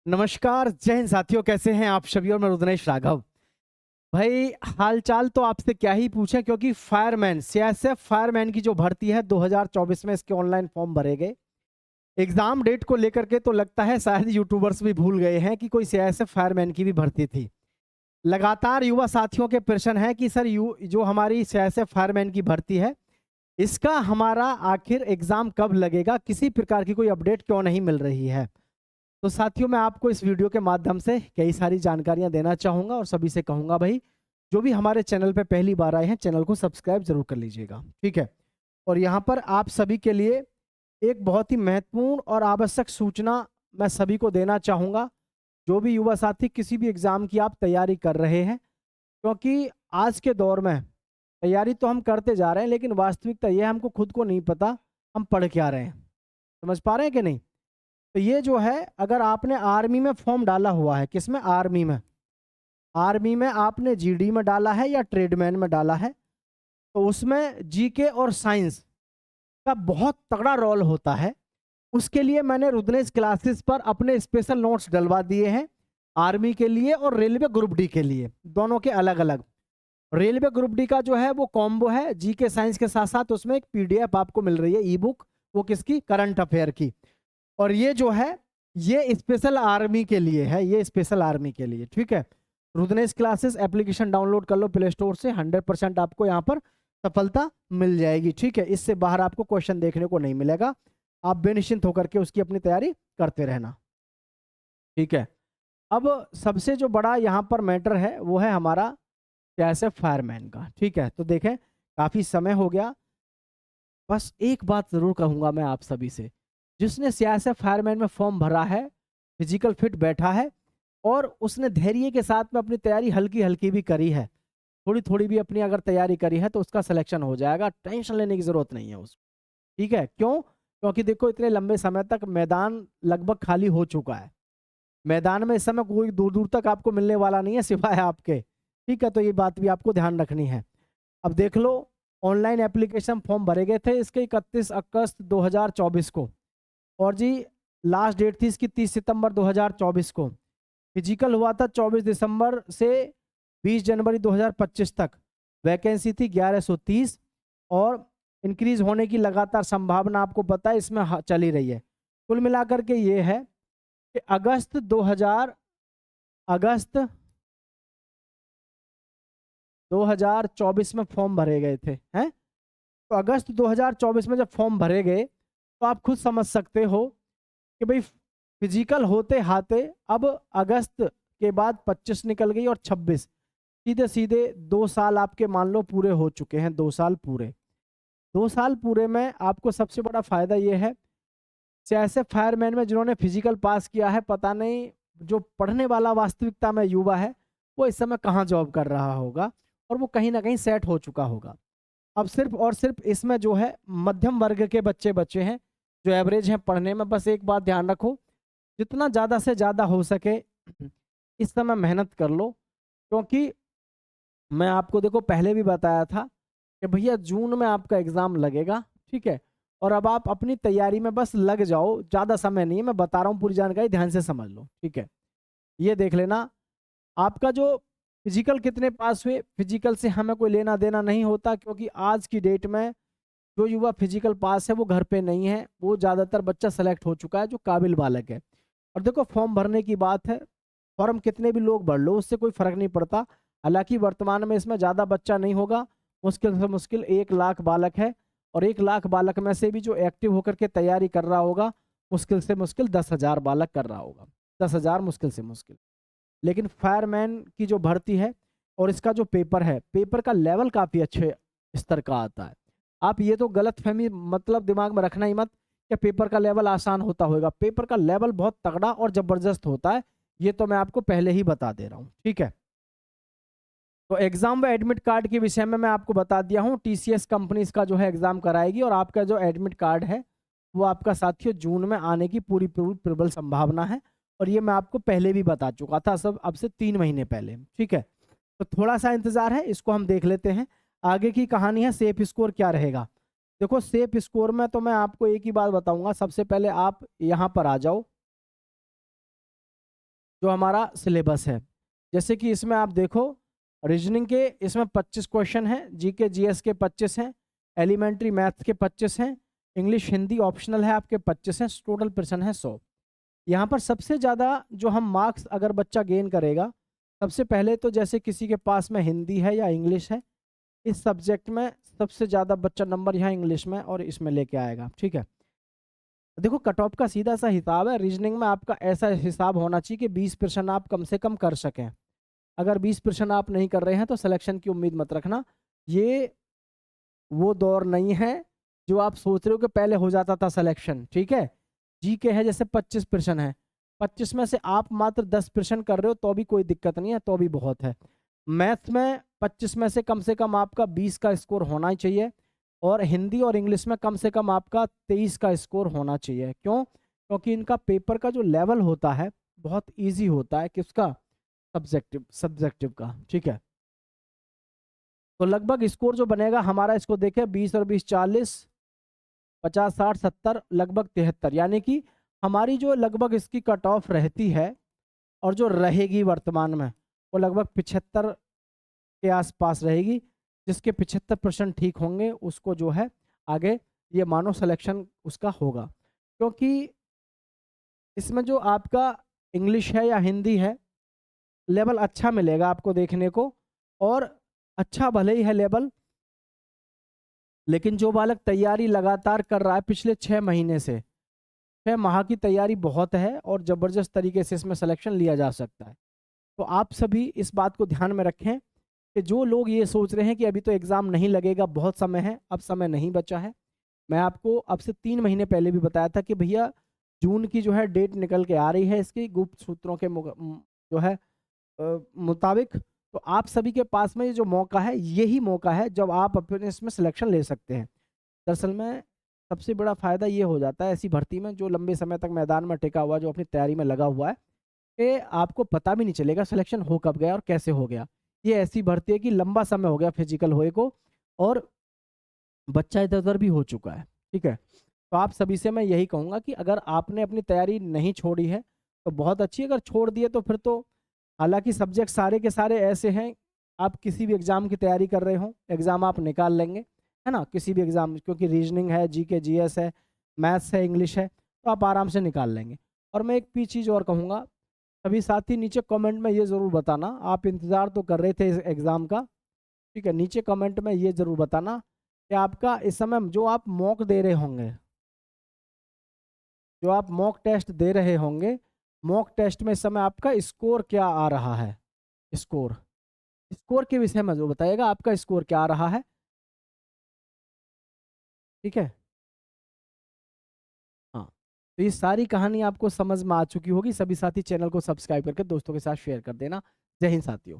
नमस्कार, जय हिंद साथियों, कैसे हैं आप सभी। और मैं रुद्रेश राघव। भाई, हालचाल तो आपसे क्या ही पूछें, क्योंकि फायरमैन सीएसएफ फायरमैन की जो भर्ती है 2024 में इसके ऑनलाइन फॉर्म भरे गए। एग्जाम डेट को लेकर के तो लगता है शायद यूट्यूबर्स भी भूल गए हैं कि कोई सीएसएफ फायरमैन की भी भर्ती थी। लगातार युवा साथियों के प्रश्न है कि सर जो हमारी सीएसएफ फायरमैन की भर्ती है, इसका हमारा आखिर एग्जाम कब लगेगा, किसी प्रकार की कोई अपडेट क्यों नहीं मिल रही है। तो साथियों, मैं आपको इस वीडियो के माध्यम से कई सारी जानकारियां देना चाहूंगा और सभी से कहूंगा भाई, जो भी हमारे चैनल पे पहली बार आए हैं चैनल को सब्सक्राइब जरूर कर लीजिएगा, ठीक है। और यहाँ पर आप सभी के लिए एक बहुत ही महत्वपूर्ण और आवश्यक सूचना मैं सभी को देना चाहूंगा। जो भी युवा साथी किसी भी एग्जाम की आप तैयारी कर रहे हैं, क्योंकि आज के दौर में तैयारी तो हम करते जा रहे हैं, लेकिन वास्तविकता यह हमको खुद को नहीं पता हम पढ़ क्या रहे हैं। समझ पा रहे हैं कि नहीं। तो ये जो है, अगर आपने आर्मी में फॉर्म डाला हुआ है, किसमें, आर्मी में आपने जीडी में डाला है या ट्रेडमैन में डाला है, तो उसमें जीके और साइंस का बहुत तगड़ा रोल होता है। उसके लिए मैंने रुद्रेश क्लासेस पर अपने स्पेशल नोट्स डलवा दिए हैं, आर्मी के लिए और रेलवे ग्रुप डी के लिए, दोनों के अलग अलग। रेलवे ग्रुप डी का जो है वो कॉम्बो है जीके साइंस के साथ साथ, उसमें एक पीडीएफ आपको मिल रही है, ई बुक, वो किसकी, करंट अफेयर की। और ये जो है ये स्पेशल आर्मी के लिए है, ये स्पेशल आर्मी के लिए, ठीक है। रुद्रेश क्लासेस एप्लीकेशन डाउनलोड कर लो प्ले स्टोर से, 100% आपको यहाँ पर सफलता मिल जाएगी, ठीक है। इससे बाहर आपको क्वेश्चन देखने को नहीं मिलेगा, आप बेनिश्चिंत होकर के उसकी अपनी तैयारी करते रहना, ठीक है। अब सबसे जो बड़ा यहाँ पर मैटर है वो है हमारा सीआईएसएफ फायरमैन का, ठीक है। तो देखें, काफी समय हो गया, बस एक बात जरूर कहूंगा मैं आप सभी से, जिसने सीआईएसएफ फायरमैन में फॉर्म भरा है, फिजिकल फिट बैठा है और उसने धैर्य के साथ में अपनी तैयारी हल्की हल्की भी करी है, थोड़ी थोड़ी भी अपनी अगर तैयारी करी है, तो उसका सिलेक्शन हो जाएगा, टेंशन लेने की जरूरत नहीं है उसको, ठीक है। क्यों? क्योंकि देखो, इतने लंबे समय तक मैदान लगभग खाली हो चुका है। मैदान में इस समय कोई दूर दूर तक आपको मिलने वाला नहीं है सिवाय आपके, ठीक है। तो ये बात भी आपको ध्यान रखनी है। अब देख लो, ऑनलाइन एप्लीकेशन फॉर्म भरे गए थे इसके 31 अगस्त 2024 को, और जी लास्ट डेट थी इसकी 30 सितंबर 2024 को। फिजिकल हुआ था 24 दिसंबर से 20 जनवरी 2025 तक। वैकेंसी थी 1130 और इंक्रीज होने की लगातार संभावना आपको पता है इसमें चली रही है। कुल मिलाकर के ये है कि अगस्त 2024 में फॉर्म भरे गए थे, हैं। तो अगस्त 2024 में जब फॉर्म भरे गए, तो आप खुद समझ सकते हो कि भाई फिजिकल होते हाथे अब अगस्त के बाद 25 निकल गई और 26, सीधे सीधे 2 साल आपके मान लो पूरे हो चुके हैं। 2 साल पूरे, 2 साल पूरे में आपको सबसे बड़ा फायदा ये है, ऐसे फायरमैन में जिन्होंने फिजिकल पास किया है, पता नहीं जो पढ़ने वाला वास्तविकता में युवा है वो इस समय कहाँ जॉब कर रहा होगा, और वो कहीं ना कहीं सेट हो चुका होगा। अब सिर्फ और सिर्फ इसमें जो है मध्यम वर्ग के बच्चे बच्चे हैं जो एवरेज हैं पढ़ने में। बस एक बात ध्यान रखो, जितना ज़्यादा से ज़्यादा हो सके इस समय मेहनत कर लो, क्योंकि मैं आपको देखो पहले भी बताया था कि भैया जून में आपका एग्ज़ाम लगेगा, ठीक है। और अब आप अपनी तैयारी में बस लग जाओ, ज़्यादा समय नहीं है, मैं बता रहा हूँ, पूरी जानकारी ध्यान से समझ लो, ठीक है। ये देख लेना, आपका जो फिजिकल कितने पास हुए, फिजिकल से हमें कोई लेना देना नहीं होता, क्योंकि आज की डेट में जो युवा फिजिकल पास है वो घर पे नहीं है, वो ज़्यादातर बच्चा सेलेक्ट हो चुका है जो काबिल बालक है। और देखो, फॉर्म भरने की बात है, फॉर्म कितने भी लोग भर लो उससे कोई फर्क नहीं पड़ता। हालांकि वर्तमान में इसमें ज़्यादा बच्चा नहीं होगा, मुश्किल से मुश्किल 1 लाख बालक है, और 1 लाख बालक में से भी जो एक्टिव होकर के तैयारी कर रहा होगा, मुश्किल से मुश्किल 10,000 बालक कर रहा होगा, 10,000 मुश्किल से मुश्किल। लेकिन फायरमैन की जो भर्ती है और इसका जो पेपर है, पेपर का लेवल काफ़ी अच्छे स्तर का आता है। आप ये तो गलत फहमी मतलब दिमाग में रखना ही मत कि पेपर का लेवल आसान होता होगा, पेपर का लेवल बहुत तगड़ा और ज़बरदस्त होता है, ये तो मैं आपको पहले ही बता दे रहा हूँ, ठीक है। तो एग्जाम व एडमिट कार्ड के विषय में मैं आपको बता दिया हूँ, टीसीएस कंपनी इसका जो है एग्जाम कराएगी, और आपका जो एडमिट कार्ड है वो आपका साथियों जून में आने की पूरी पूरी प्रबल संभावना है, और ये मैं आपको पहले भी बता चुका था, सब अब से 3 महीने पहले, ठीक है। तो थोड़ा सा इंतजार है, इसको हम देख लेते हैं। आगे की कहानी है सेफ स्कोर क्या रहेगा। देखो, सेफ स्कोर में तो मैं आपको एक ही बात बताऊंगा, सबसे पहले आप यहाँ पर आ जाओ, जो हमारा सिलेबस है। जैसे कि इसमें आप देखो, रीजनिंग के इसमें 25 क्वेश्चन हैं, जीके जीएस के 25 हैं, एलिमेंट्री मैथ्स के 25 हैं, इंग्लिश हिंदी ऑप्शनल है आपके 25 हैं, टोटल पर्सन है 100। यहाँ पर सबसे ज़्यादा जो हम मार्क्स अगर बच्चा गेन करेगा, सबसे पहले तो जैसे किसी के पास में हिंदी है या इंग्लिश है, इस सब्जेक्ट में सबसे ज़्यादा बच्चा नंबर यहाँ इंग्लिश में और इसमें लेके आएगा। ठीक है, देखो कट ऑफ का सीधा सा हिसाब है, रीजनिंग में आपका ऐसा हिसाब होना चाहिए कि 20% आप कम से कम कर सकें। अगर 20% आप नहीं कर रहे हैं तो सिलेक्शन की उम्मीद मत रखना। ये वो दौर नहीं है जो आप सोच रहे हो कि पहले हो जाता था सिलेक्शन। ठीक है, जी के है जैसे 25% है, 25 में से आप मात्र 10% कर रहे हो तो भी कोई दिक्कत नहीं है, तो भी बहुत है। मैथ में 25 में से कम आपका 20 का स्कोर होना ही चाहिए, और हिंदी और इंग्लिश में कम से कम आपका 23 का स्कोर होना चाहिए। क्यों? क्योंकि इनका पेपर का जो लेवल होता है बहुत ईजी होता है, किसका? सब्जेक्टिव सब्जेक्टिव का। ठीक है, तो लगभग स्कोर जो बनेगा हमारा, इसको देखें 20 और 20 40, 50 60 70, लगभग 73, यानी कि हमारी जो लगभग इसकी कट ऑफ रहती है और जो रहेगी वर्तमान में, वो लगभग 75 के आसपास रहेगी। जिसके 75% ठीक होंगे उसको जो है आगे ये मानो सिलेक्शन उसका होगा। क्योंकि इसमें जो आपका इंग्लिश है या हिंदी है, लेवल अच्छा मिलेगा आपको देखने को, और अच्छा भले ही है लेवल, लेकिन जो बालक तैयारी लगातार कर रहा है पिछले 6 महीने से, 6 माह की तैयारी बहुत है और ज़बरदस्त तरीके से इसमें सिलेक्शन लिया जा सकता है। तो आप सभी इस बात को ध्यान में रखें कि जो लोग ये सोच रहे हैं कि अभी तो एग्ज़ाम नहीं लगेगा, बहुत समय है, अब समय नहीं बचा है। मैं आपको अब से 3 महीने पहले भी बताया था कि भैया जून की जो है डेट निकल के आ रही है इसकी गुप्त सूत्रों के जो है मुताबिक। तो आप सभी के पास में ये जो मौका है, यही मौका है जब आप अपने इसमें सिलेक्शन ले सकते हैं। दरअसल में सबसे बड़ा फ़ायदा ये हो जाता है ऐसी भर्ती में, जो लंबे समय तक मैदान में टिका हुआ, जो अपनी तैयारी में लगा हुआ है, कि आपको पता भी नहीं चलेगा सिलेक्शन हो कब गया और कैसे हो गया। ये ऐसी भर्ती है कि लंबा समय हो गया फिजिकल हुए को, और बच्चा इधर-उधर भी हो चुका है। ठीक है, तो आप सभी से मैं यही कहूँगा कि अगर आपने अपनी तैयारी नहीं छोड़ी है तो बहुत अच्छी, अगर छोड़ दिए तो फिर तो, हालांकि सब्जेक्ट सारे के सारे ऐसे हैं, आप किसी भी एग्ज़ाम की तैयारी कर रहे हो, एग्ज़ाम आप निकाल लेंगे, है ना? किसी भी एग्ज़ाम, क्योंकि रीजनिंग है, जीके जीएस है, मैथ्स है, इंग्लिश है, तो आप आराम से निकाल लेंगे। और मैं एक भी चीज़ और कहूँगा, सभी साथी नीचे कमेंट में ये ज़रूर बताना, आप इंतज़ार तो कर रहे थे इस एग्ज़ाम का, ठीक है? नीचे कमेंट में ये ज़रूर बताना कि आपका इस समय जो आप मॉक दे रहे होंगे, जो आप मॉक टेस्ट दे रहे होंगे, मॉक टेस्ट में इस समय आपका स्कोर क्या आ रहा है? स्कोर, स्कोर के विषय में जो बताइएगा आपका स्कोर क्या आ रहा है। ठीक है, हाँ, तो ये सारी कहानी आपको समझ में आ चुकी होगी। सभी साथी चैनल को सब्सक्राइब करके दोस्तों के साथ शेयर कर देना। जय हिंद साथियों।